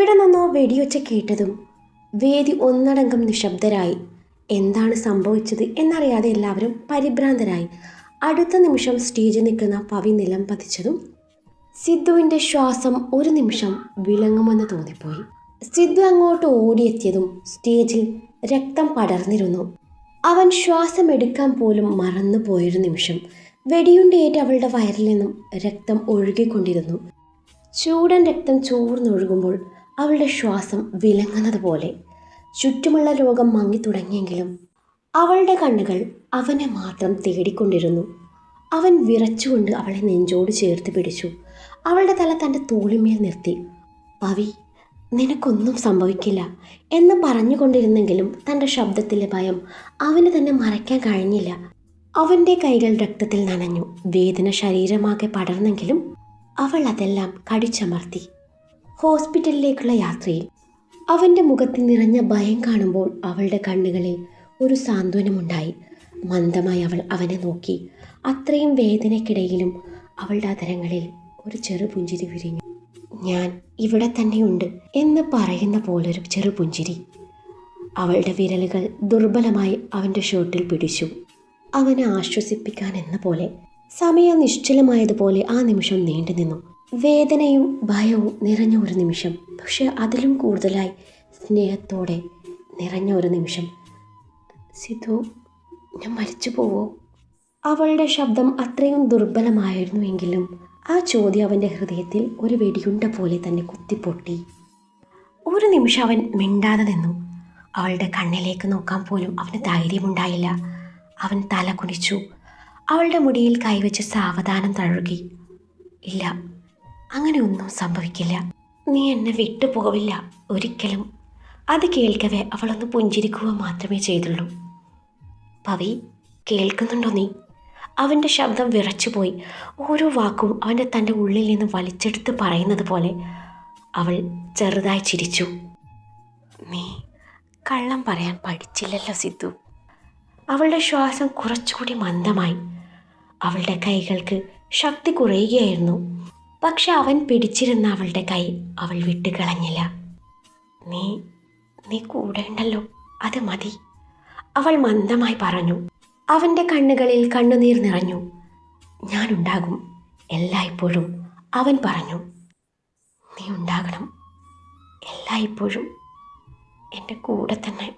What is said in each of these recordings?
എവിടെ നിന്നോ വെടിയൊച്ച കേട്ടതും വേദി ഒന്നടങ്കം നിശബ്ദരായി. എന്താണ് സംഭവിച്ചത് എന്നറിയാതെ എല്ലാവരും പരിഭ്രാന്തരായി. അടുത്ത നിമിഷം സ്റ്റേജിൽ നിൽക്കുന്ന പവി നിലം പതിച്ചതും സിദ്ധുവിൻ്റെ ശ്വാസം ഒരു നിമിഷം വിളങ്ങുമെന്ന് തോന്നിപ്പോയി. സിദ്ധു അങ്ങോട്ട് ഓടിയെത്തിയതും സ്റ്റേജിൽ രക്തം പടർന്നിരുന്നു. അവൻ ശ്വാസം എടുക്കാൻ പോലും മറന്നു പോയൊരു നിമിഷം. വെടിയുണ്ടേറ്റ് അവളുടെ വയറിൽ നിന്നും രക്തം ഒഴുകിക്കൊണ്ടിരുന്നു. ചൂടൻ രക്തം ചോർന്നൊഴുകുമ്പോൾ അവളുടെ ശ്വാസം വിലങ്ങുന്നത് പോലെ. ചുറ്റുമുള്ള ലോകം മങ്ങി തുടങ്ങിയെങ്കിലും അവളുടെ കണ്ണുകൾ അവനെ മാത്രം തേടിക്കൊണ്ടിരുന്നു. അവൻ വിറച്ചുകൊണ്ട് അവളെ നെഞ്ചോട് ചേർത്ത് പിടിച്ചു. അവളുടെ തല തൻ്റെ തോളിന്മേൽ നിർത്തി. പവി, നിനക്കൊന്നും സംഭവിക്കില്ല എന്ന് പറഞ്ഞുകൊണ്ടിരുന്നെങ്കിലും തൻ്റെ ശബ്ദത്തിലെ ഭയം അവന് തന്നെ മറയ്ക്കാൻ കഴിഞ്ഞില്ല. അവൻ്റെ കൈകൾ രക്തത്തിൽ നനഞ്ഞു. വേദന ശരീരമാകെ പടർന്നെങ്കിലും അവൾ അതെല്ലാം കടിച്ചമർത്തി. ഹോസ്പിറ്റലിലേക്കുള്ള യാത്രയിൽ അവൻ്റെ മുഖത്ത് നിറഞ്ഞ ഭയം കാണുമ്പോൾ അവളുടെ കണ്ണുകളിൽ ഒരു സാന്ത്വനമുണ്ടായി. മന്ദമായി അവൾ അവനെ നോക്കി. അത്രയും വേദനയ്ക്കിടയിലും അവളുടെ അധരങ്ങളിൽ ഒരു ചെറു പുഞ്ചിരി വിരിഞ്ഞു. ഞാൻ ഇവിടെ തന്നെയുണ്ട് എന്ന് പറയുന്ന പോലൊരു ചെറു പുഞ്ചിരി. അവളുടെ വിരലുകൾ ദുർബലമായി അവൻ്റെ ഷർട്ടിൽ പിടിച്ചു, അവനെ ആശ്വസിപ്പിക്കാൻ എന്ന പോലെ. സമയം നിശ്ചലമായതുപോലെ ആ നിമിഷം നീണ്ടു നിന്നു. വേദനയും ഭയവും നിറഞ്ഞ ഒരു നിമിഷം, പക്ഷെ അതിലും കൂടുതലായി സ്നേഹത്തോടെ നിറഞ്ഞ ഒരു നിമിഷം. സിധു, ഞാൻ മരിച്ചു പോവോ? അവളുടെ ശബ്ദം അത്രയും ദുർബലമായിരുന്നുവെങ്കിലും ആ ചോദ്യം അവൻ്റെ ഹൃദയത്തിൽ ഒരു വെടിയുണ്ട പോലെ തന്നെ കുത്തിപ്പൊട്ടി. ഒരു നിമിഷം അവൻ മിണ്ടാതെ നിന്നു. അവളുടെ കണ്ണിലേക്ക് നോക്കാൻ പോലും അവന് ധൈര്യമുണ്ടായില്ല. അവൻ തല കുനിച്ചു. അവളുടെ മുടിയിൽ കൈവച്ച് സാവധാനം തഴുകി. ഇല്ല, അങ്ങനെ ഒന്നും സംഭവിക്കില്ല. നീ എന്നെ വിട്ടുപോവില്ല ഒരിക്കലും. അത് കേൾക്കവേ അവളൊന്ന് പുഞ്ചിരിക്കുക മാത്രമേ ചെയ്തുള്ളൂ. പവി, കേൾക്കുന്നുണ്ടോ നീ? അവൻ്റെ ശബ്ദം വിറച്ചുപോയി. ഓരോ വാക്കും അവൻ്റെ തൻ്റെ ഉള്ളിൽ നിന്ന് വലിച്ചെടുത്ത് പറയുന്നത് പോലെ. അവൾ ചെറുതായി ചിരിച്ചു. നീ കള്ളം പറയാൻ പഠിച്ചില്ലല്ലോ സിദ്ധു. അവളുടെ ശ്വാസം കുറച്ചുകൂടി മന്ദമായി. അവളുടെ കൈകൾക്ക് ശക്തി കുറയുകയായിരുന്നു. പക്ഷെ അവൻ പിടിച്ചിരുന്ന അവളുടെ കൈ അവൾ വിട്ടുകളഞ്ഞില്ല. നീ കൂടെ ഉണ്ടല്ലോ, അത് മതി, അവൾ മന്ദമായി പറഞ്ഞു. അവൻ്റെ കണ്ണുകളിൽ കണ്ണുനീർ നിറഞ്ഞു. ഞാനുണ്ടാകും എല്ലായ്പ്പോഴും, അവൻ പറഞ്ഞു. നീ ഉണ്ടാകണം എല്ലായ്പ്പോഴും, എൻ്റെ കൂടെ തന്നെ.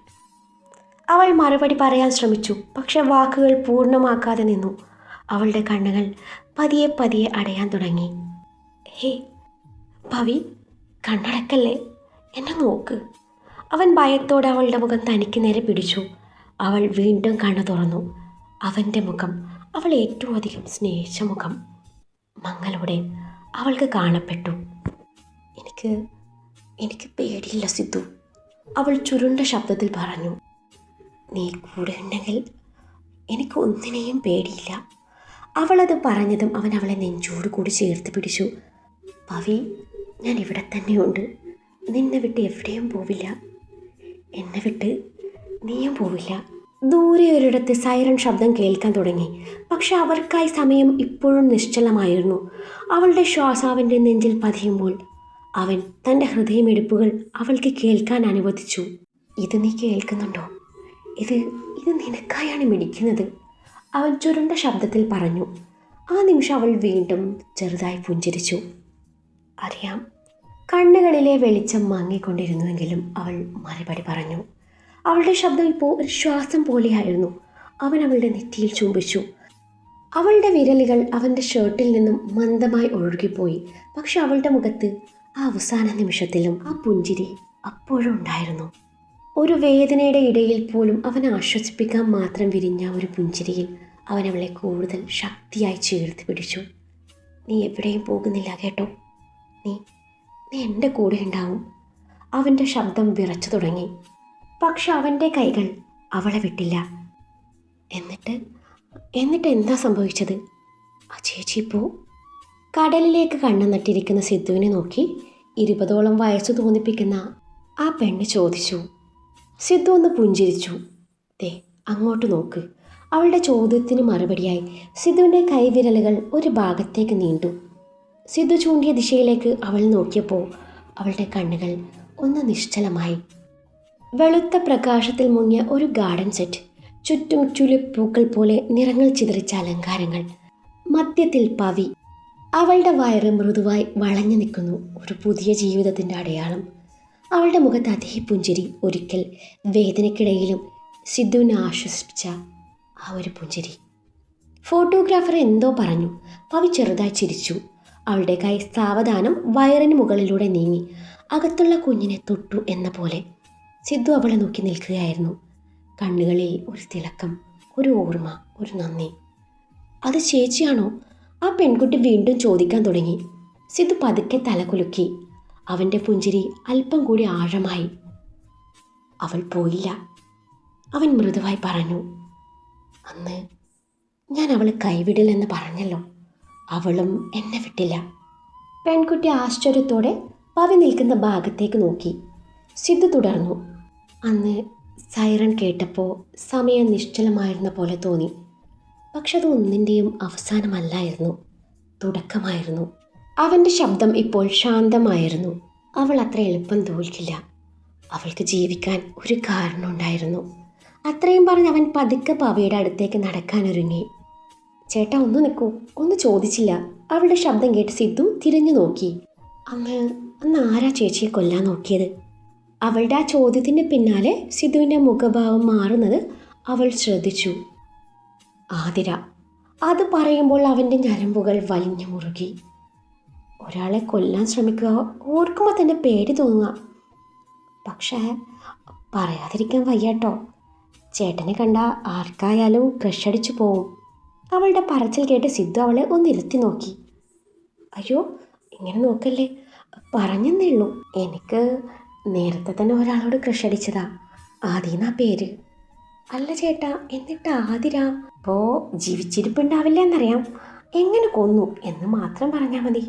അവൾ മറുപടി പറയാൻ ശ്രമിച്ചു, പക്ഷെ വാക്കുകൾ പൂർണ്ണമാക്കാതെ നിന്നു. അവളുടെ കണ്ണുകൾ പതിയെ പതിയെ അടയാൻ തുടങ്ങി. ഹേ പവി, കണ്ണടക്കല്ലേ, എന്നെ നോക്ക്. അവൻ ഭയത്തോടെ അവളുടെ മുഖം തനിക്ക് നേരെ പിടിച്ചു. അവൾ വീണ്ടും കണ്ണു തുറന്നു. അവൻ്റെ മുഖം, അവൾ ഏറ്റവും അധികം സ്നേഹിച്ച മുഖം, മങ്ങലോടെ അവൾക്ക് കാണപ്പെട്ടു. എനിക്ക് പേടിയില്ല സിദ്ധു, അവൾ ചുരുണ്ട ശബ്ദത്തിൽ പറഞ്ഞു. നീ കൂടെ ഉണ്ടെങ്കിൽ എനിക്ക് ഒന്നിനെയും പേടിയില്ല. അവളത് പറഞ്ഞതും അവൻ അവളെ നെഞ്ചോട് കൂടി ചേർത്ത് പിടിച്ചു. പവി, ഞാൻ ഇവിടെ തന്നെയുണ്ട്. നിന്നെ വിട്ട് എവിടെയും പോവില്ല. എന്നെ വിട്ട് നീയും പോവില്ല. ദൂരെ ഒരിടത്ത് സൈറൺ ശബ്ദം കേൾക്കാൻ തുടങ്ങി. പക്ഷെ അവർക്കായി സമയം ഇപ്പോഴും നിശ്ചലമായിരുന്നു. അവളുടെ ശ്വാസം അവൻ്റെ നെഞ്ചിൽ പതിയുമ്പോൾ അവൻ തൻ്റെ ഹൃദയമിടിപ്പുകൾ അവൾക്ക് കേൾക്കാൻ അനുവദിച്ചു. ഇത് നീ കേൾക്കുന്നുണ്ടോ? ഇത് നിനക്കായാണ് മിടിക്കുന്നത്, അവൻ ചുരുണ്ട ശബ്ദത്തിൽ പറഞ്ഞു. ആ നിമിഷം അവൾ വീണ്ടും ചെറുതായി പുഞ്ചിരിച്ചു. അറിയാം. കണ്ണുകളിലെ വെളിച്ചം മങ്ങിക്കൊണ്ടിരുന്നുവെങ്കിലും അവൾ മറുപടി പറഞ്ഞു. അവളുടെ ശബ്ദം ഇപ്പോൾ ഒരു ശ്വാസം പോലെയായിരുന്നു. അവൻ അവളുടെ നെറ്റിയിൽ ചുംബിച്ചു. അവളുടെ വിരലുകൾ അവൻ്റെ ഷർട്ടിൽ നിന്നും മന്ദമായി ഒഴുകിപ്പോയി. പക്ഷെ അവളുടെ മുഖത്ത് ആ അവസാന നിമിഷത്തിലും ആ പുഞ്ചിരി അപ്പോഴും ഉണ്ടായിരുന്നു. ഒരു വേദനയുടെ ഇടയിൽ പോലും അവനെ ആശ്വസിപ്പിക്കാൻ മാത്രം വിരിഞ്ഞ ഒരു പുഞ്ചിരിയിൽ അവൻ അവളെ കൂടുതൽ ശക്തിയായി ചേർത്ത് പിടിച്ചു. നീ എവിടെയും പോകുന്നില്ല കേട്ടോ, നീ എൻ്റെ കൂടെ ഉണ്ടാവും. അവൻ്റെ ശബ്ദം വിറച്ചു തുടങ്ങി. പക്ഷെ അവൻ്റെ കൈകൾ അവളെ വിട്ടില്ല. എന്നിട്ട് എന്താ സംഭവിച്ചത്? ആ ചേച്ചി ഇപ്പോൾ കടലിലേക്ക് കണ്ണു നട്ടിരിക്കുന്ന സിദ്ധുവിനെ നോക്കി 20ഓളം വയസ്സ് തോന്നിപ്പിക്കുന്ന ആ പെണ്ണ് ചോദിച്ചു. സിദ്ധു ഒന്ന് പുഞ്ചിരിച്ചു. ദേ അങ്ങോട്ട് നോക്ക്. അവളുടെ ചോദ്യത്തിന് മറുപടിയായി സിദ്ധുവിൻ്റെ കൈവിരലുകൾ ഒരു ഭാഗത്തേക്ക് നീണ്ടു. സിദ്ധു ചൂണ്ടിയ ദിശയിലേക്ക് അവൾ നോക്കിയപ്പോൾ അവളുടെ കണ്ണുകൾ ഒന്ന് നിശ്ചലമായി. വെളുത്ത പ്രകാശത്തിൽ മുങ്ങിയ ഒരു ഗാർഡൻ സെറ്റ്, ചുറ്റും ചുളിപ്പൂക്കൾ പോലെ നിറങ്ങൾ ചിതറിച്ച അലങ്കാരങ്ങൾ, മധ്യത്തിൽ പവി. അവളുടെ വയറ് മൃദുവായി വളഞ്ഞു നിൽക്കുന്നു, ഒരു പുതിയ ജീവിതത്തിൻ്റെ അടയാളം. അവളുടെ മുഖത്ത് അതേ പുഞ്ചിരി, ഒരിക്കൽ വേദനയ്ക്കിടയിലും സിദ്ധുവിനെ ആശ്വസിപ്പിച്ച ആ ഒരു പുഞ്ചിരി. ഫോട്ടോഗ്രാഫർ എന്തോ പറഞ്ഞു. പവി ചെറുതായി ചിരിച്ചു. അവളുടെ കൈ സാവധാനം വയറിന് മുകളിലൂടെ നീങ്ങി അകത്തുള്ള കുഞ്ഞിനെ തൊട്ടു എന്ന പോലെ. സിദ്ധു അവളെ നോക്കി നിൽക്കുകയായിരുന്നു. കണ്ണുകളിൽ ഒരു തിളക്കം, ഒരു ഓർമ്മ, ഒരു നന്ദി. അത് ചേച്ചിയാണോ? ആ പെൺകുട്ടി വീണ്ടും ചോദിക്കാൻ തുടങ്ങി. സിദ്ധു പതുക്കെ തലകുലുക്കി. അവൻ്റെ പുഞ്ചിരി അല്പം കൂടി ആഴമായി. അവൾ പോയില്ല, അവൻ മൃദുവായി പറഞ്ഞു. അന്ന് ഞാൻ അവളെ കൈവിടില്ലെന്ന് പറഞ്ഞല്ലോ, അവളും എന്നെ വിട്ടില്ല. പെൺകുട്ടി ആശ്ചര്യത്തോടെ പവി നിൽക്കുന്ന ഭാഗത്തേക്ക് നോക്കി. സിദ്ധു തുടർന്നു. അന്ന് സൈറൺ കേട്ടപ്പോൾ സമയം നിശ്ചലമായിരുന്ന പോലെ തോന്നി. പക്ഷെ അത് ഒന്നിൻ്റെയും അവസാനമല്ലായിരുന്നു, തുടക്കമായിരുന്നു. അവൻ്റെ ശബ്ദം ഇപ്പോൾ ശാന്തമായിരുന്നു. അവൾ അത്ര എളുപ്പം തോൽക്കില്ല. അവൾക്ക് ജീവിക്കാൻ ഒരു കാരണമുണ്ടായിരുന്നു. അത്രയും പറഞ്ഞ് അവൻ പതുക്കെ പവയുടെ അടുത്തേക്ക് നടക്കാനൊരുങ്ങി. ചേട്ടാ ഒന്ന് നിൽക്കൂ, ഒന്ന് ചോദിച്ചില്ല. അവളുടെ ശബ്ദം കേട്ട് സിദ്ധു തിരിഞ്ഞു നോക്കി. അന്ന് ആരാ ചേച്ചിയെ കൊല്ലാൻ നോക്കിയത്? അവളുടെ ആ ചോദ്യത്തിൻ്റെ പിന്നാലെ സിദ്ധുവിൻ്റെ മുഖഭാവം മാറുന്നത് അവൾ ശ്രദ്ധിച്ചു. ആതിര. അത് പറയുമ്പോൾ അവൻ്റെ ഞരമ്പുകൾ വലിഞ്ഞു മുറുകി. ഒരാളെ കൊല്ലാൻ ശ്രമിക്കുക, ഓർക്കുമ്പോൾ തന്നെ പേടി തോന്നുക. പക്ഷേ പറയാതിരിക്കാൻ വയ്യാട്ടോ. ചേട്ടനെ കണ്ട ആർക്കായാലും ക്രഷ് അടിച്ചു പോവും. അവളുടെ പറച്ചിൽ കേട്ട് സിദ്ധു അവളെ ഒന്നിരുത്തി നോക്കി. അയ്യോ ഇങ്ങനെ നോക്കല്ലേ, പറഞ്ഞെന്നേ ഉള്ളൂ. എനിക്ക് നേരത്തെ തന്നെ ഒരാളോട് ക്രഷ് അടിച്ചതാ, ആദിന്നാ പേര്. അല്ല ചേട്ടാ, എന്നിട്ട് ആതിര ഇപ്പോൾ ജീവിച്ചിരിപ്പുണ്ടാവില്ല എന്നറിയാം, എങ്ങനെ കൊന്നു എന്ന് മാത്രം പറഞ്ഞാൽ മതി.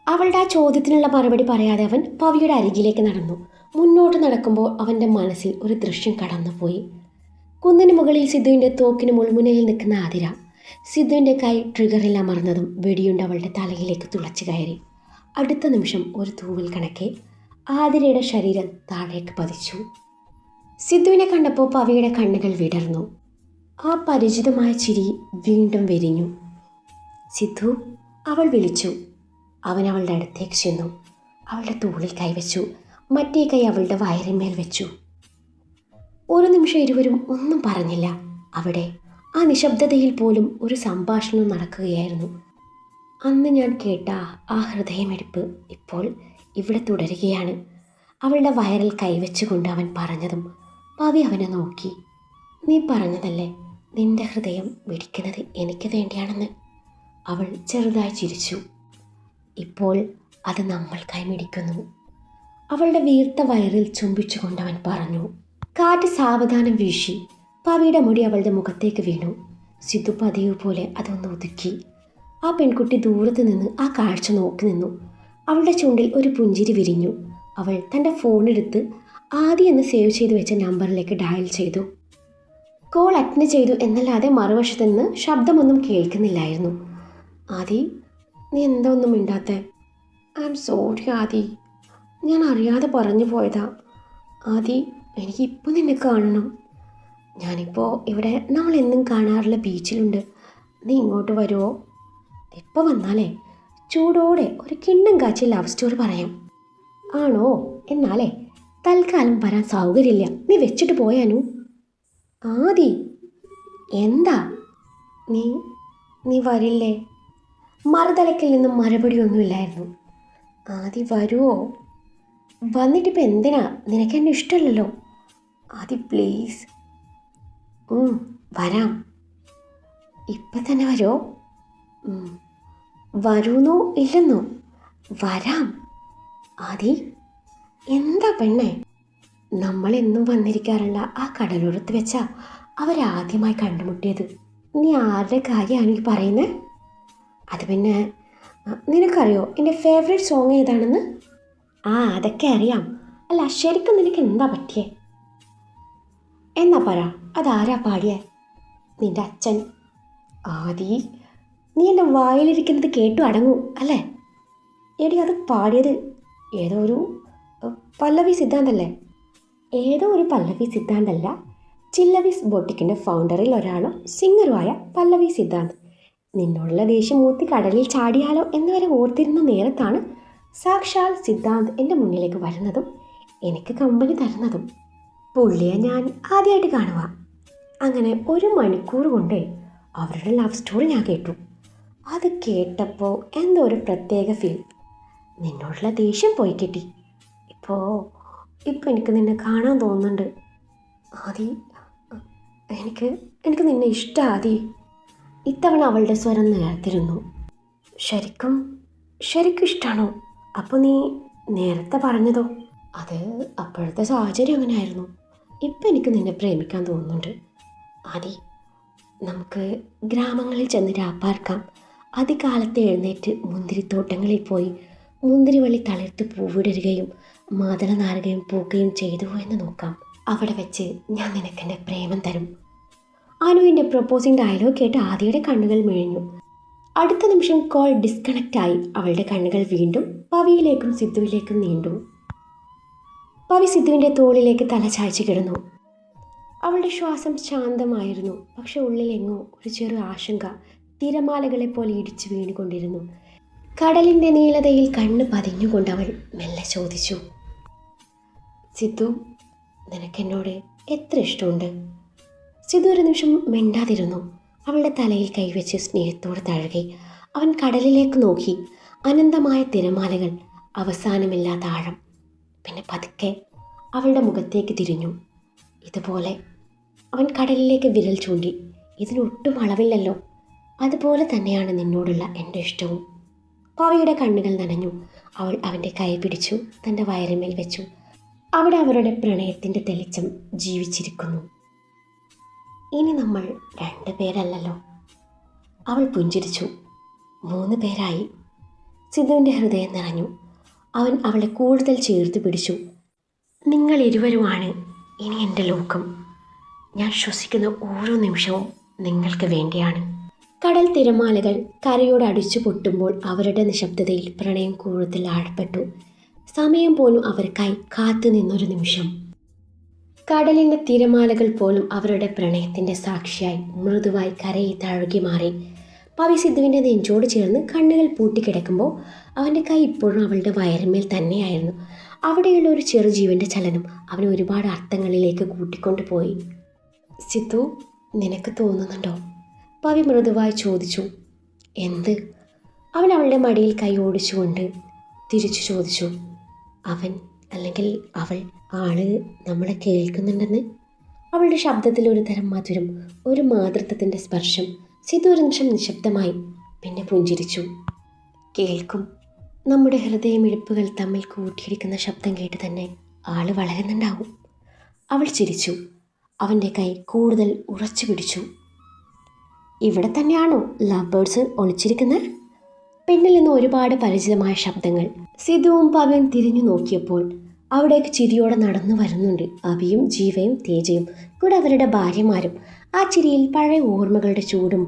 അവളുടെ ആ ചോദ്യത്തിനുള്ള മറുപടി പറയാതെ അവൻ പവിയുടെ അരികിലേക്ക് നടന്നു. മുന്നോട്ട് നടക്കുമ്പോൾ അവൻ്റെ മനസ്സിൽ ഒരു ദൃശ്യം കടന്നുപോയി. കുന്നിന് മുകളിൽ സിദ്ധുവിൻ്റെ തോക്കിന് മുൾമുനയിൽ നിൽക്കുന്ന ആതിര. സിദ്ധുവിൻ്റെ കൈ ട്രിഗറിൽ അമർന്നതും വെടിയുണ്ട അവളുടെ തലയിലേക്ക് തുളച്ചു കയറി. അടുത്ത നിമിഷം ഒരു തൂവൽ കണക്കെ ആതിരയുടെ ശരീരം താഴേക്ക് പതിച്ചു. സിദ്ധുവിനെ കണ്ടപ്പോൾ പവിയുടെ കണ്ണുകൾ വിടർന്നു. ആ പരിചിതമായ ചിരി വീണ്ടും വിരിഞ്ഞു. സിദ്ധു, അവൾ വിളിച്ചു. അവൻ അവളുടെ അടുത്തേക്ക് ചെന്നു. അവളുടെ തോളിൽ കൈവച്ചു. മറ്റേ കൈ അവളുടെ വയറിന്മേൽ വെച്ചു. ഒരു നിമിഷം ഇരുവരും ഒന്നും പറഞ്ഞില്ല. അവിടെ ആ നിശബ്ദതയിൽ പോലും ഒരു സംഭാഷണം നടക്കുകയായിരുന്നു. അന്ന് ഞാൻ കേട്ട ആ ഹൃദയമെടുപ്പ് ഇപ്പോൾ ഇവിടെ തുടരുകയാണ്. അവളുടെ വയറിൽ കൈവച്ചുകൊണ്ട് അവൻ പറഞ്ഞതും പവി അവനെ നോക്കി. നീ പറഞ്ഞതല്ലേ നിന്റെ ഹൃദയം വെടിക്കുന്നത് എനിക്ക് വേണ്ടിയാണെന്ന്. അവൾ ചെറുതായി ചിരിച്ചു. ഇപ്പോൾ അത് നമ്മൾക്കായി മിടിക്കുന്നു. അവളുടെ വീർത്ത വയറിൽ ചുംബിച്ചുകൊണ്ടവൻ പറഞ്ഞു. കാറ്റ് സാവധാനം വീശി. പവിയുടെ മുടി അവളുടെ മുഖത്തേക്ക് വീണു. സിദ്ധു പതിവ് പോലെ അതൊന്ന് ഒതുക്കി. ആ പെൺകുട്ടി ദൂരത്ത് നിന്ന് ആ കാഴ്ച നോക്കി നിന്നു. അവളുടെ ചുണ്ടിൽ ഒരു പുഞ്ചിരി വിരിഞ്ഞു. അവൾ തൻ്റെ ഫോണെടുത്ത് ആദി എന്ന് സേവ് ചെയ്ത് വെച്ച നമ്പറിലേക്ക് ഡയൽ ചെയ്തു. കോൾ അറ്റൻഡ് ചെയ്തു എന്നല്ലാതെ മറുവശത്ത് നിന്ന് ശബ്ദമൊന്നും കേൾക്കുന്നില്ലായിരുന്നു. ആദി, നീ എന്താ ഒന്നും മിണ്ടാത്തെ? ഐ ആം സോറി ആദി, ഞാൻ അറിയാതെ പറഞ്ഞു പോയതാ. ആദി, എനിക്കിപ്പോൾ നിന്നെ കാണണം. ഞാനിപ്പോൾ ഇവിടെ നമ്മളെന്നും കാണാറുള്ള ബീച്ചിലുണ്ട്. നീ ഇങ്ങോട്ട് വരുമോ? ഇപ്പോൾ വന്നാലേ ചൂടോടെ ഒരു കിണ്ണം കാച്ചി ലവ് സ്റ്റോറി പറയാം. ആണോ? എന്നാലേ തൽക്കാലം വരാൻ സൗകര്യമില്ല, നീ വെച്ചിട്ട് പോയാനു. ആദി, എന്താ? നീ വരില്ലേ? മറുതലക്കിൽ നിന്നും മറുപടിയൊന്നുമില്ലായിരുന്നു. ആദി വരുമോ? വന്നിട്ടിപ്പോൾ എന്തിനാ? നിനക്കെന്നെ ഇഷ്ടമല്ലല്ലോ. ആദി പ്ലീസ്. വരാം. ഇപ്പം തന്നെ വരുമോ? വരൂന്നോ ഇല്ലെന്നോ? വരാം. ആദി, എന്താ പെണ്ണെ? നമ്മളെന്നും വന്നിരിക്കാറുള്ള ആ കടലോരത്ത് വെച്ചാ അവരാദ്യമായി കണ്ടുമുട്ടിയത്. നീ ആരുടെ കാര്യമാണ് ഈ പറയുന്നത്? അത് പിന്നെ നിനക്കറിയോ എൻ്റെ ഫേവറേറ്റ് സോങ് ഏതാണെന്ന്? അതൊക്കെ അറിയാം. അല്ല, ശരിക്കും നിനക്ക് എന്താ പറ്റിയേ? എന്നാ പറ, അതാരാ പാടിയേ? നിൻ്റെ അച്ഛൻ. ആദി, നീ എൻ്റെ വായിലിരിക്കുന്നത് കേട്ടു അടങ്ങൂ അല്ലേ? എടി, അത് പാടിയത് ഏതോ ഒരു പല്ലവി സിദ്ധാന്തല്ലേ? ഏതോ ഒരു പല്ലവി സിദ്ധാന്തല്ല, ചില്ലവിസ് ബൊട്ടിക്കിൻ്റെ ഫൗണ്ടറിൽ ഒരാളും സിംഗറുമായ പല്ലവി സിദ്ധാന്ത്. നിന്നോടുള്ള ദേഷ്യം മൂത്തി കടലിൽ ചാടിയാലോ എന്ന് വരെ ഓർത്തിരുന്ന നേരത്താണ് സാക്ഷാൽ സിദ്ധാന്ത് എൻ്റെ മുന്നിലേക്ക് വരുന്നതും എനിക്ക് കമ്പനി തരുന്നതും. പുള്ളിയെ ഞാൻ ആദ്യമായിട്ട് കാണുക. അങ്ങനെ 1 മണിക്കൂർ കൊണ്ട് അവരുടെ ലവ് സ്റ്റോറി ഞാൻ കേട്ടു. അത് കേട്ടപ്പോൾ എന്തോ ഒരു പ്രത്യേക ഫീൽ. നിന്നോടുള്ള ദേഷ്യം പോയി കിട്ടി. ഇപ്പോൾ എനിക്ക് നിന്നെ കാണാൻ തോന്നുന്നുണ്ട് ആദി. എനിക്ക് നിന്നെ ഇഷ്ടം ആദി. ഇത്തവണ അവളുടെ സ്വരം നേർത്തിരുന്നു. ശരിക്കും ഇഷ്ടമാണോ? അപ്പോൾ നീ നേരത്തെ പറഞ്ഞതോ? അത് അപ്പോഴത്തെ സാഹചര്യം അങ്ങനെയായിരുന്നു. ഇപ്പം എനിക്ക് നിന്നെ പ്രേമിക്കാൻ തോന്നുന്നുണ്ട് ആദി. നമുക്ക് ഗ്രാമങ്ങളിൽ ചെന്ന് രാപ്പാർക്കാം. അതികാലത്ത് എഴുന്നേറ്റ് മുന്തിരിത്തോട്ടങ്ങളിൽ പോയി മുന്തിരിവള്ളി തളിർത്ത് പൂവിടരുകയും മാതള നാരകയും പൂക്കുകയും ചെയ്തു എന്ന് നോക്കാം. അവിടെ വെച്ച് ഞാൻ നിനക്കെൻ്റെ പ്രേമം തരും. അനുവിൻ്റെ പ്രൊപ്പോസിങ് ഡയലോഗ് കേട്ട് ആദിയുടെ കണ്ണുകൾ മിഴിഞ്ഞു. അടുത്ത നിമിഷം കോൾ ഡിസ്കണക്റ്റായി. അവളുടെ കണ്ണുകൾ വീണ്ടും പവിയിലേക്കും സിദ്ധുവിലേക്കും നീണ്ടു. പവി സിദ്ധുവിൻ്റെ തോളിലേക്ക് തല ചായ്ച്ചു കിടന്നു. അവളുടെ ശ്വാസം ശാന്തമായിരുന്നു. പക്ഷെ ഉള്ളിലെങ്ങോ ഒരു ചെറു ആശങ്ക തിരമാലകളെ പോലെ ഇടിച്ചു വീണുകൊണ്ടിരുന്നു. കടലിൻ്റെ നീലതയിൽ കണ്ണ് പതിഞ്ഞുകൊണ്ടവൾ മെല്ലെ ചോദിച്ചു, സിദ്ധു, നിനക്കെന്നോട് എത്ര ഇഷ്ടമുണ്ട്? സിദ്ധു ഒരു നിമിഷം മിണ്ടാതിരുന്നു. അവളുടെ തലയിൽ കൈവച്ച് സ്നേഹത്തോടെ തഴുകി. അവൻ കടലിലേക്ക് നോക്കി. അനന്തമായ തിരമാലകൾ, അവസാനമില്ലാത്ത ആഴം. പിന്നെ പതുക്കെ അവളുടെ മുഖത്തേക്ക് തിരിഞ്ഞു. ഇതുപോലെ അവൻ കടലിലേക്ക് വിരൽ ചൂണ്ടി. ഇതിനൊട്ടും അളവില്ലല്ലോ. അതുപോലെ തന്നെയാണ് നിന്നോടുള്ള എൻ്റെ ഇഷ്ടവും. പവിയുടെ കണ്ണുകൾ നനഞ്ഞു. അവൾ അവൻ്റെ കൈ പിടിച്ചു തൻ്റെ വയറിന്മേൽ വെച്ചു. അവിടെ അവരുടെ പ്രണയത്തിൻ്റെ തെളിച്ചം ജീവിച്ചിരിക്കുന്നു. ഇനി നമ്മൾ 2 പേരല്ലല്ലോ. അവൾ പുഞ്ചിരിച്ചു. 3 പേരായി. സിദ്ധുവിൻ്റെ ഹൃദയം നിറഞ്ഞു. അവൻ അവളെ കൂടുതൽ ചേർത്ത് പിടിച്ചു. നിങ്ങൾ ഇരുവരുമാണ് ഇനി എൻ്റെ ലോകം. ഞാൻ ശ്വസിക്കുന്ന ഓരോ നിമിഷവും നിങ്ങൾക്ക് വേണ്ടിയാണ്. കടൽ തിരമാലകൾ കരയോട് അടിച്ചു പൊട്ടുമ്പോൾ അവരുടെ നിശബ്ദതയിൽ പ്രണയം കൂടുതൽ ആഴപ്പെട്ടു. സമയം പോലും അവർക്കായി കാത്തു നിന്നൊരു നിമിഷം. കടലിൻ്റെ തിരമാലകൾ പോലും അവരുടെ പ്രണയത്തിൻ്റെ സാക്ഷിയായി മൃദുവായി കരയിൽ തഴുകി മാറി. പവി സിദ്ധുവിൻ്റെ നെഞ്ചോട് ചേർന്ന് കണ്ണുകൾ പൂട്ടിക്കിടക്കുമ്പോൾ അവൻ്റെ കൈ ഇപ്പോഴും അവളുടെ വയറിന്മേൽ തന്നെയായിരുന്നു. അവിടെയുള്ള ഒരു ചെറുജീവൻ്റെ ചലനം അവനെ ഒരുപാട് അർത്ഥങ്ങളിലേക്ക് കൂട്ടിക്കൊണ്ടു പോയി. സിദ്ധു, നിനക്ക് തോന്നുന്നുണ്ടോ? പവി മൃദുവായി ചോദിച്ചു. എന്ത്? അവൻ അവളുടെ മടിയിൽ കൈ ഓടിച്ചുകൊണ്ട് തിരിച്ചു ചോദിച്ചു. അവൻ അല്ലെങ്കിൽ അവൾ ആള് നമ്മളെ കേൾക്കുന്നുണ്ടെന്ന്. അവളുടെ ശബ്ദത്തിൽ ഒരു തരം മധുരം, ഒരു മാതൃത്വത്തിൻ്റെ സ്പർശം. സിദ്ധു ഒരു നിമിഷം നിശബ്ദമായി, പിന്നെ പുഞ്ചിരിച്ചു. കേൾക്കും. നമ്മുടെ ഹൃദയമിടിപ്പുകൾ തമ്മിൽ കൂട്ടിയിടിക്കുന്ന ശബ്ദം കേട്ട് തന്നെ ആള് വളരുന്നുണ്ടാവും. അവൾ ചിരിച്ചു. അവൻ്റെ കൈ കൂടുതൽ ഉറച്ചു പിടിച്ചു. ഇവിടെ തന്നെയാണോ ലവ് ബേർഡ്സ് ഒളിച്ചിരിക്കുന്നത്? പിന്നിൽ നിന്ന് ഒരുപാട് പരിചിതമായ ശബ്ദങ്ങൾ. സിധുവും പവിയും തിരിഞ്ഞു നോക്കിയപ്പോൾ അവിടേക്ക് ചിരിയോടെ നടന്നു വരുന്നുണ്ട് അഭിയും ജീവയും തേജയും കൂടെ അവരുടെ ഭാര്യമാരും. ആ ചിരിയിൽ പഴയ ഓർമ്മകളുടെ ചൂടും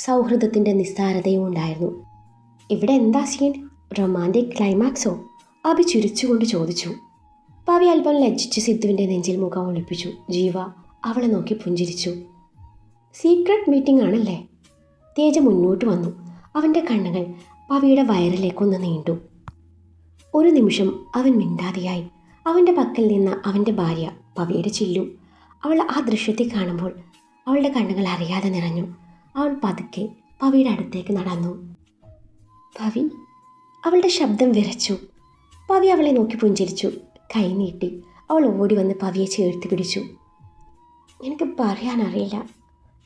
സൗഹൃദത്തിൻ്റെ നിസ്സാരതയും ഉണ്ടായിരുന്നു. ഇവിടെ എന്താ സീൻ? റൊമാൻറ്റിക് ക്ലൈമാക്സോ? അഭി ചിരിച്ചുകൊണ്ട് ചോദിച്ചു. പവി അല്പം ലജ്ജിച്ച് സിദ്ധുവിൻ്റെ നെഞ്ചിൽ മുഖം ഒളിപ്പിച്ചു. ജീവ അവളെ നോക്കി പുഞ്ചിരിച്ചു. സീക്രട്ട് മീറ്റിംഗ് ആണല്ലേ? തേജ മുന്നോട്ട് വന്നു. അവൻ്റെ കണ്ണുകൾ പവിയുടെ വയറിലേക്കൊന്ന് നീണ്ടു. ഒരു നിമിഷം അവൻ മിണ്ടാതെയായി. അവൻ്റെ പക്കൽ നിന്ന അവൻ്റെ ഭാര്യ പവിയുടെ ചില്ലു. അവൾ ആ ദൃശ്യത്തെ കാണുമ്പോൾ അവളുടെ കണ്ണുകൾ അറിയാതെ നിറഞ്ഞു. അവൾ പതുക്കെ പവിയുടെ അടുത്തേക്ക് നടന്നു. പവി, അവളുടെ ശബ്ദം വിറച്ചു. പവി അവളെ നോക്കി പുഞ്ചിരിച്ചു. കൈ നീട്ടി അവൾ ഓടി വന്ന് പവിയെ ചേർത്ത് പിടിച്ചു. എനിക്ക് പറയാനറിയില്ല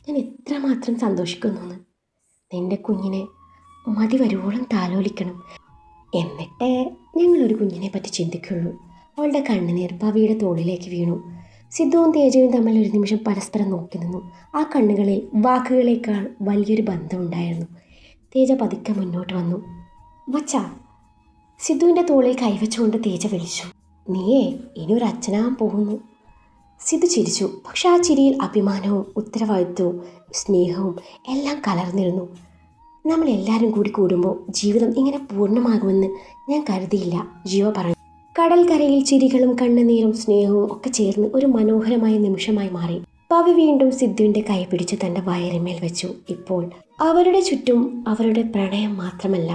ഞാൻ എത്രമാത്രം സന്തോഷിക്കുന്നു. നിൻ്റെ കുഞ്ഞിനെ മതി വരുവോളം താലോലിക്കണം, എന്നിട്ടേ ഞങ്ങളൊരു കുഞ്ഞിനെ പറ്റി ചിന്തിക്കുള്ളൂ. അവളുടെ കണ്ണുനീർ പവിയുടെ തോളിലേക്ക് വീണു. സിദ്ധുവും തേജയും തമ്മിൽ ഒരു നിമിഷം പരസ്പരം നോക്കി നിന്നു. ആ കണ്ണുകളിൽ വാക്കുകളേക്കാൾ വലിയൊരു ബന്ധമുണ്ടായിരുന്നു. തേജ പതുക്കെ മുന്നോട്ട് വന്നു. മച്ചാ, സിദ്ധുവിൻ്റെ തോളിൽ കൈവച്ചുകൊണ്ട് തേജ വിളിച്ചു. നീയേ ഇനി ഒരു അച്ഛനാകാൻ പോകുന്നു. സിദ്ധു ചിരിച്ചു. പക്ഷെ ആ ചിരിയിൽ അഭിമാനവും ഉത്തരവാദിത്വവും സ്നേഹവും എല്ലാം കലർന്നിരുന്നു. നമ്മളെല്ലാവരും കൂടി കൂടുമ്പോൾ ജീവിതം ഇങ്ങനെ പൂർണ്ണമാകുമെന്ന് ഞാൻ കരുതിയില്ല, ജീവ പറഞ്ഞു. കടൽക്കരയിൽ ചിരികളും കണ്ണുനീരും സ്നേഹവും ഒക്കെ ചേർന്ന് ഒരു മനോഹരമായ നിമിഷമായി മാറി. പവി വീണ്ടും സിദ്ധുവിൻ്റെ കൈ പിടിച്ച് തൻ്റെ വയറിന്മേൽ വെച്ചു. ഇപ്പോൾ അവരുടെ ചുറ്റും അവരുടെ പ്രണയം മാത്രമല്ല,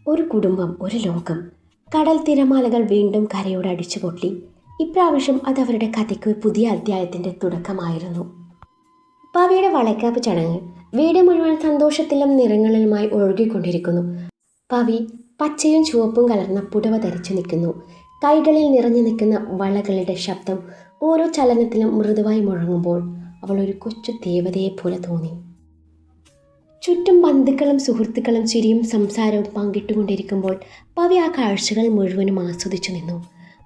ഒരു കുടുംബം, ഒരു ലോകം. കടൽ തിരമാലകൾ വീണ്ടും കരയോട് അടിച്ചു പൊട്ടി. ഇപ്രാവശ്യം അത് അവരുടെ കഥയ്ക്ക് ഒരു പുതിയ അധ്യായത്തിൻ്റെ തുടക്കമായിരുന്നു. പവിയുടെ വളക്കാപ്പ് ചടങ്ങ് വീട് മുഴുവൻ സന്തോഷത്തിലും നിറങ്ങളിലുമായി ഒഴുകിക്കൊണ്ടിരിക്കുന്നു. പവി പച്ചയും ചുവപ്പും കലർന്ന പുടവ ധരിച്ചു നിൽക്കുന്നു. കൈകളിൽ നിറഞ്ഞു നിൽക്കുന്ന വളകളുടെ ശബ്ദം ഓരോ ചലനത്തിലും മൃദുവായി മുഴങ്ങുമ്പോൾ അവൾ ഒരു കൊച്ചു ദേവതയെ പോലെ തോന്നി. ചുറ്റും ബന്ധുക്കളും സുഹൃത്തുക്കളും ചിരിയും സംസാരവും പങ്കിട്ടുകൊണ്ടിരിക്കുമ്പോൾ പവി ആ കാഴ്ചകൾ മുഴുവനും ആസ്വദിച്ചു നിന്നു.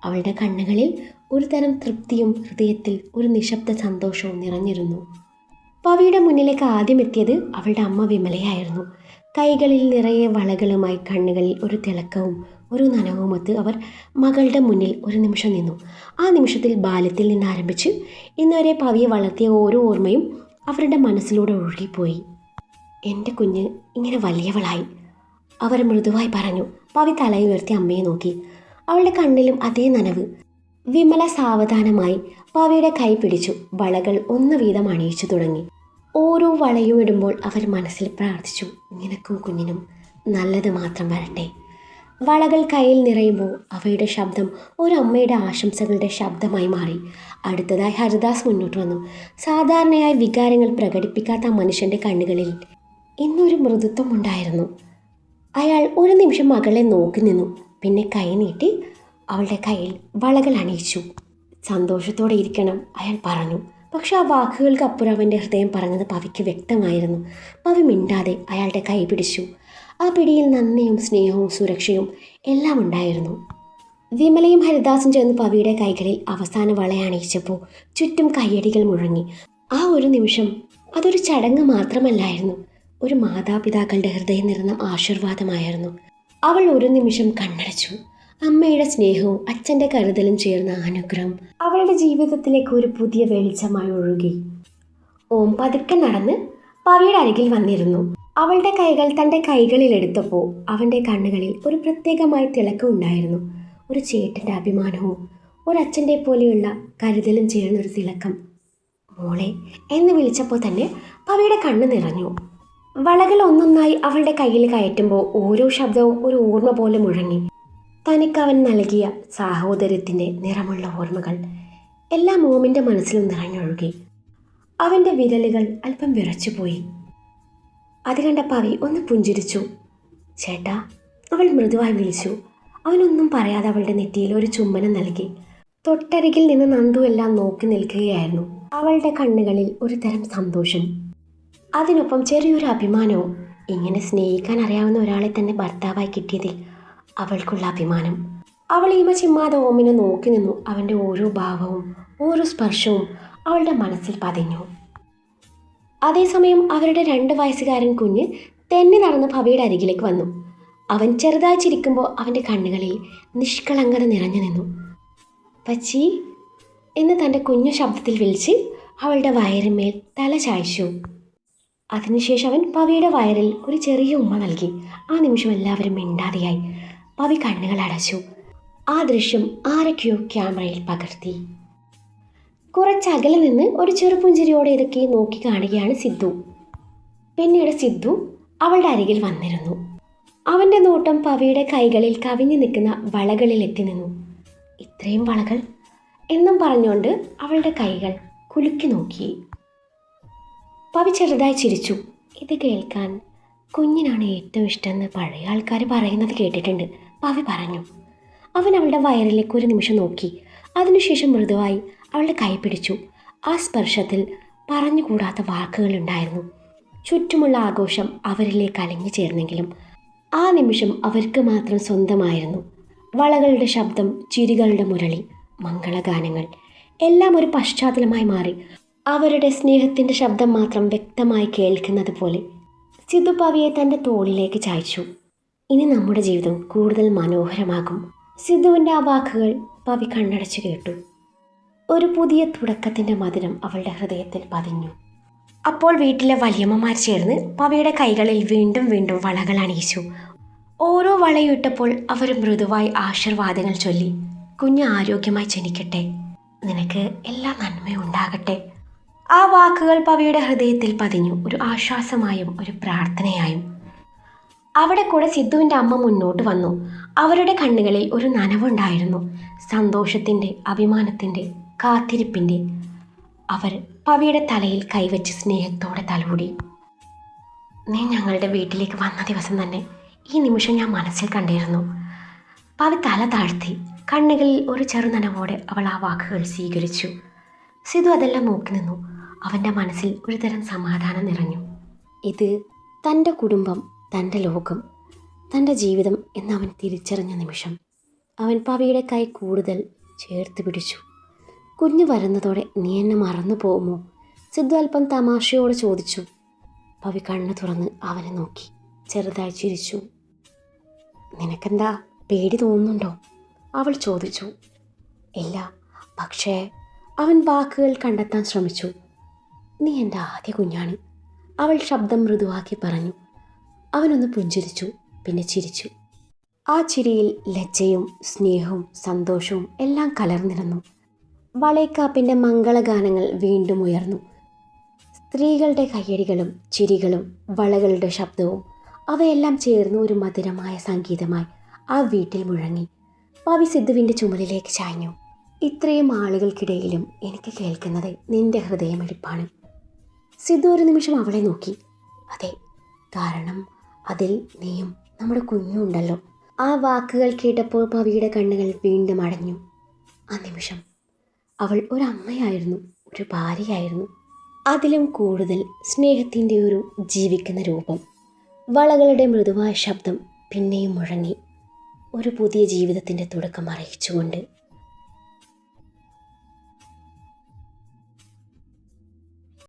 അവളുടെ കണ്ണുകളിൽ ഒരു തരം തൃപ്തിയും ഹൃദയത്തിൽ ഒരു നിശബ്ദ സന്തോഷവും നിറഞ്ഞിരുന്നു. പവിയുടെ മുന്നിലേക്ക് ആദ്യം എത്തിയത് അവളുടെ അമ്മ വിമലയായിരുന്നു. കൈകളിൽ നിറയെ വളകളുമായി കണ്ണുകളിൽ ഒരു തിളക്കവും ഒരു നനവുമൊത്ത് അവർ മകളുടെ മുന്നിൽ ഒരു നിമിഷം നിന്നു. ആ നിമിഷത്തിൽ ബാല്യത്തിൽ നിന്ന് ആരംഭിച്ച് ഇന്നുവരെ പവിയെ വളർത്തിയ ഓരോ ഓർമ്മയും അവരുടെ മനസ്സിലൂടെ ഒഴുകിപ്പോയി. എൻ്റെ കുഞ്ഞ് ഇങ്ങനെ വലിയവളായി, അവർ മൃദുവായി പറഞ്ഞു. പവി തലയുയർത്തി അമ്മയെ നോക്കി. അവളുടെ കണ്ണിലും അതേ നനവ്. വിമല സാവധാനമായി പവിയുടെ കൈ പിടിച്ചു. വളകൾ ഒന്ന് വീതം അണിയിച്ചു തുടങ്ങി. ഓരോ വളയും ഇടുമ്പോൾ അവർ മനസ്സിൽ പ്രാർത്ഥിച്ചു, നിനക്കും കുഞ്ഞിനും നല്ലത് മാത്രം വരട്ടെ. വളകൾ കയ്യിൽ നിറയുമ്പോൾ അവയുടെ ശബ്ദം ഒരു അമ്മയുടെ ആശംസകളുടെ ശബ്ദമായി മാറി. അടുത്തതായി ഹരിദാസ് മുന്നോട്ട് വന്നു. സാധാരണയായി വികാരങ്ങൾ പ്രകടിപ്പിക്കാത്ത മനുഷ്യൻ്റെ കണ്ണുകളിൽ ഇന്നൊരു മൃദുത്വം ഉണ്ടായിരുന്നു. അയാൾ ഒരു നിമിഷം മകളെ നോക്കി നിന്നു. പിന്നെ കൈ നീട്ടി അവളുടെ കയ്യിൽ വളകൾ അണിയിച്ചു. സന്തോഷത്തോടെ ഇരിക്കണം, അയാൾ പറഞ്ഞു. പക്ഷെ ആ വാക്കുകൾക്ക് അപ്പുറം അവൻ്റെ ഹൃദയം പറഞ്ഞത് പവിക്ക് വ്യക്തമായിരുന്നു. പവി മിണ്ടാതെ അയാളുടെ കൈ പിടിച്ചു. ആ പിടിയിൽ നന്ദിയും സ്നേഹവും സുരക്ഷയും എല്ലാം ഉണ്ടായിരുന്നു. വിമലയും ഹരിദാസും ചേർന്ന് പവിയുടെ കൈകളിൽ അവസാന വളയണിയിച്ചപ്പോൾ ചുറ്റും കയ്യടികൾ മുഴങ്ങി. ആ ഒരു നിമിഷം അതൊരു ചടങ്ങ് മാത്രമല്ലായിരുന്നു, ഒരു മാതാപിതാക്കളുടെ ഹൃദയം നിറഞ്ഞ ആശീർവാദമായിരുന്നു. അവൾ ഒരു നിമിഷം കണ്ണടച്ചു. അമ്മയുടെ സ്നേഹവും അച്ഛൻ്റെ കരുതലും ചേർന്ന അനുഗ്രഹം അവളുടെ ജീവിതത്തിലേക്ക് ഒരു പുതിയ വെളിച്ചമായി ഒഴുകി. ഓം പതുക്കെ നടന്ന് പവിയുടെ അരികിൽ വന്നിരുന്നു. അവളുടെ കൈകൾ തൻ്റെ കൈകളിൽ എടുത്തപ്പോൾ അവൻ്റെ കണ്ണുകളിൽ ഒരു പ്രത്യേകമായ തിളക്കമുണ്ടായിരുന്നു. ഒരു ചേട്ടൻ്റെ അഭിമാനവും ഒരച്ഛൻ്റെ പോലെയുള്ള കരുതലും ചേർന്നൊരു തിളക്കം. മോളെ എന്ന് വിളിച്ചപ്പോൾ തന്നെ പവിയുടെ കണ്ണ് നിറഞ്ഞു. വളകൾ ഒന്നൊന്നായി അവളുടെ കയ്യിൽ കയറ്റുമ്പോൾ ഓരോ ശബ്ദവും ഒരു ഓർമ്മ പോലെ മുഴങ്ങി. തനിക്കവൻ നൽകിയ സാഹോദര്യത്തിൻ്റെ നിറമുള്ള ഓർമ്മകൾ എല്ലാ മോമിൻ്റെ മനസ്സിലും നിറഞ്ഞൊഴുകി. അവൻ്റെ വിരലുകൾ അല്പം വിറച്ചുപോയി. അത് കണ്ട പവി ഒന്ന് പുഞ്ചിരിച്ചു. ചേട്ടാ, അവൾ മൃദുവായി വിളിച്ചു. അവനൊന്നും പറയാതെ അവളുടെ നെറ്റിയിൽ ഒരു ചുംബനം നൽകി. തൊട്ടരികിൽ നിന്ന് നന്ദു എല്ലാം നോക്കി നിൽക്കുകയായിരുന്നു. അവളുടെ കണ്ണുകളിൽ ഒരു തരം സന്തോഷം, അതിനൊപ്പം ചെറിയൊരു അഭിമാനവും. ഇങ്ങനെ സ്നേഹിക്കാൻ അറിയാവുന്ന ഒരാളെ തന്നെ ഭർത്താവായി കിട്ടിയതിൽ അവൾക്കുള്ള അഭിമാനം. അവൾ ഈമ ചിമ്മാതെ ഓമിനെ നോക്കി നിന്നു. അവൻ്റെ ഓരോ ഭാവവും ഓരോ സ്പർശവും അവളുടെ മനസ്സിൽ പതിഞ്ഞു. അതേസമയം അവരുടെ 2 വയസ്സുകാരൻ കുഞ്ഞ് തെന്നി നടന്ന് പവിയുടെ അരികിലേക്ക് വന്നു. അവൻ ചെറുതായി ചിരിക്കുമ്പോൾ അവൻ്റെ കണ്ണുകളിൽ നിഷ്കളങ്കത നിറഞ്ഞു നിന്നു. പച്ചി എന്ന് തൻ്റെ കുഞ്ഞു ശബ്ദത്തിൽ വിളിച്ച് അവളുടെ വയറിന്മേൽ തല ചായ്ച്ചു. അതിനുശേഷം അവൻ പവിയുടെ വയറിൽ ഒരു ചെറിയ ഉമ്മ നൽകി. ആ നിമിഷം എല്ലാവരും മിണ്ടാതെയായി. പവി കണ്ണുകൾ അടച്ചു. ആ ദൃശ്യം ആരൊക്കെയോ ക്യാമറയിൽ പകർത്തി. കുറച്ചകലെ നിന്ന് ഒരു ചെറുപുഞ്ചിരിയോടെ ഇതൊക്കെ നോക്കി കാണുകയാണ് സിദ്ധു. പിന്നീട് സിദ്ധു അവളുടെ അരികിൽ വന്നിരുന്നു. അവൻ്റെ നോട്ടം പവിയുടെ കൈകളിൽ കവിഞ്ഞു നിൽക്കുന്ന വളകളിൽ എത്തി നിന്നു. ഇത്രയും വളകൾ എന്നും പറഞ്ഞുകൊണ്ട് അവളുടെ കൈകൾ കുലുക്കി നോക്കി. പവി ചെറുതായി ചിരിച്ചു. ഇത് കേൾക്കാൻ കുഞ്ഞിനാണ് ഏറ്റവും ഇഷ്ടമെന്ന് പഴയ ആൾക്കാർ പറയുന്നത് കേട്ടിട്ടുണ്ട്, പവി പറഞ്ഞു. അവൻ അവളുടെ വയറിലേക്ക് ഒരു നിമിഷം നോക്കി. അതിനുശേഷം മൃദുവായി അവളുടെ കൈ പിടിച്ചു. ആ സ്പർശത്തിൽ പറഞ്ഞുകൂടാത്ത വാക്കുകളുണ്ടായിരുന്നു. ചുറ്റുമുള്ള ആഘോഷം അവരിലേക്ക് അലിഞ്ഞു ചേർന്നെങ്കിലും ആ നിമിഷം അവർക്ക് മാത്രം സ്വന്തമായിരുന്നു. വളകളുടെ ശബ്ദം, ചിരികളുടെ മുരളി, മംഗളഗാനങ്ങൾ എല്ലാം ഒരു പശ്ചാത്തലമായി മാറി. അവരുടെ സ്നേഹത്തിൻ്റെ ശബ്ദം മാത്രം വ്യക്തമായി കേൾക്കുന്നത് പോലെ. സിദ്ധു പവിയെ തൻ്റെ തോളിലേക്ക് ചായ്ച്ചു. ഇനി നമ്മുടെ ജീവിതം കൂടുതൽ മനോഹരമാകും. സിദ്ധുവിൻ്റെ ആ വാക്കുകൾ പവി കണ്ണടച്ചു കേട്ടു. ഒരു പുതിയ തുടക്കത്തിൻ്റെ മധുരം അവളുടെ ഹൃദയത്തിൽ പതിഞ്ഞു. അപ്പോൾ വീട്ടിലെ വലിയമ്മമാർ ചേർന്ന് പവിയുടെ കൈകളിൽ വീണ്ടും വീണ്ടും വളകൾ അണിയിച്ചു. ഓരോ വളയിട്ടപ്പോൾ അവർ മൃദുവായി ആശീർവാദങ്ങൾ ചൊല്ലി. കുഞ്ഞ് ആരോഗ്യമായി ജനിക്കട്ടെ, നിനക്ക് എല്ലാ നന്മയും ഉണ്ടാകട്ടെ. ആ വാക്കുകൾ പവിയുടെ ഹൃദയത്തിൽ പതിഞ്ഞു, ഒരു ആശ്വാസമായും ഒരു പ്രാർത്ഥനയായും. അവിടെ കൂടെ സിദ്ധുവിൻ്റെ അമ്മ മുന്നോട്ട് വന്നു. അവരുടെ കണ്ണുകളിൽ ഒരു നനവുണ്ടായിരുന്നു, സന്തോഷത്തിൻ്റെ, അഭിമാനത്തിൻ്റെ, കാത്തിരിപ്പിൻ്റെ. അവർ പവിയുടെ തലയിൽ കൈവച്ച് സ്നേഹത്തോടെ തലോടി. നീ ഞങ്ങളുടെ വീട്ടിലേക്ക് വന്ന ദിവസം തന്നെ ഈ നിമിഷം ഞാൻ മനസ്സിൽ കണ്ടിരുന്നു. പവി തല താഴ്ത്തി. കണ്ണുകളിൽ ഒരു ചെറുനനവോടെ അവൾ ആ വാക്കുകൾ സ്വീകരിച്ചു. സിധു അതെല്ലാം നോക്കി നിന്നു. അവൻ്റെ മനസ്സിൽ ഒരുതരം സമാധാനം നിറഞ്ഞു. ഇത് തൻ്റെ കുടുംബം, തൻ്റെ ലോകം, തൻ്റെ ജീവിതം എന്നവൻ തിരിച്ചറിഞ്ഞ നിമിഷം അവൻ പവിയുടെ കൈ കൂടുതൽ ചേർത്ത് പിടിച്ചു. കുഞ്ഞ് വരുന്നതോടെ നീ എന്നെ മറന്നു പോകുമോ? സിദ്ധു അല്പം തമാശയോടെ ചോദിച്ചു. പവി കണ്ണു തുറന്ന് അവനെ നോക്കി ചെറുതായി ചിരിച്ചു. നിനക്കെന്താ പേടി തോന്നുന്നുണ്ടോ? അവൾ ചോദിച്ചു. ഇല്ല, പക്ഷേ അവൻ വാക്കുകൾ കണ്ടെത്താൻ ശ്രമിച്ചു. നീ എൻ്റെ ആദ്യ കുഞ്ഞാണ്, അവൾ ശബ്ദം മൃദുവാക്കി പറഞ്ഞു. അവനൊന്ന് പുഞ്ചിരിച്ചു, പിന്നെ ചിരിച്ചു. ആ ചിരിയിൽ ലജ്ജയും സ്നേഹവും സന്തോഷവും എല്ലാം കലർന്നിരുന്നു. വളേക്കാപ്പിൻ്റെ മംഗളഗാനങ്ങൾ വീണ്ടും ഉയർന്നു. സ്ത്രീകളുടെ കയ്യടികളും ചിരികളും വളകളുടെ ശബ്ദവും അവയെല്ലാം ചേർന്ന് ഒരു മധുരമായ സംഗീതമായി ആ വീട്ടിൽ മുഴങ്ങി. പവി സിദ്ധുവിൻ്റെ ചുമലിലേക്ക് ചാഞ്ഞു. ഇത്രയും ആളുകൾക്കിടയിലും എനിക്ക് കേൾക്കുന്നത് നിന്റെ ഹൃദയമിടിപ്പാണ്. സിദ്ധു ഒരു നിമിഷം അവളെ നോക്കി. അതെ, കാരണം അതിൽ നീയും നമ്മുടെ കുഞ്ഞും ഉണ്ടല്ലോ. ആ വാക്കുകൾ കേട്ടപ്പോൾ പവിയുടെ കണ്ണുകൾ വീണ്ടും അടഞ്ഞു. ആ നിമിഷം അവൾ ഒരമ്മയായിരുന്നു, ഒരു ഭാര്യയായിരുന്നു. അതിലും കൂടുതൽ സ്നേഹത്തിൻ്റെ ഒരു ജീവിക്കുന്ന രൂപം. വളകളുടെ മൃദുവായ ശബ്ദം പിന്നെയും മുഴങ്ങി, ഒരു പുതിയ ജീവിതത്തിൻ്റെ തുടക്കം അറിയിച്ചുകൊണ്ട്.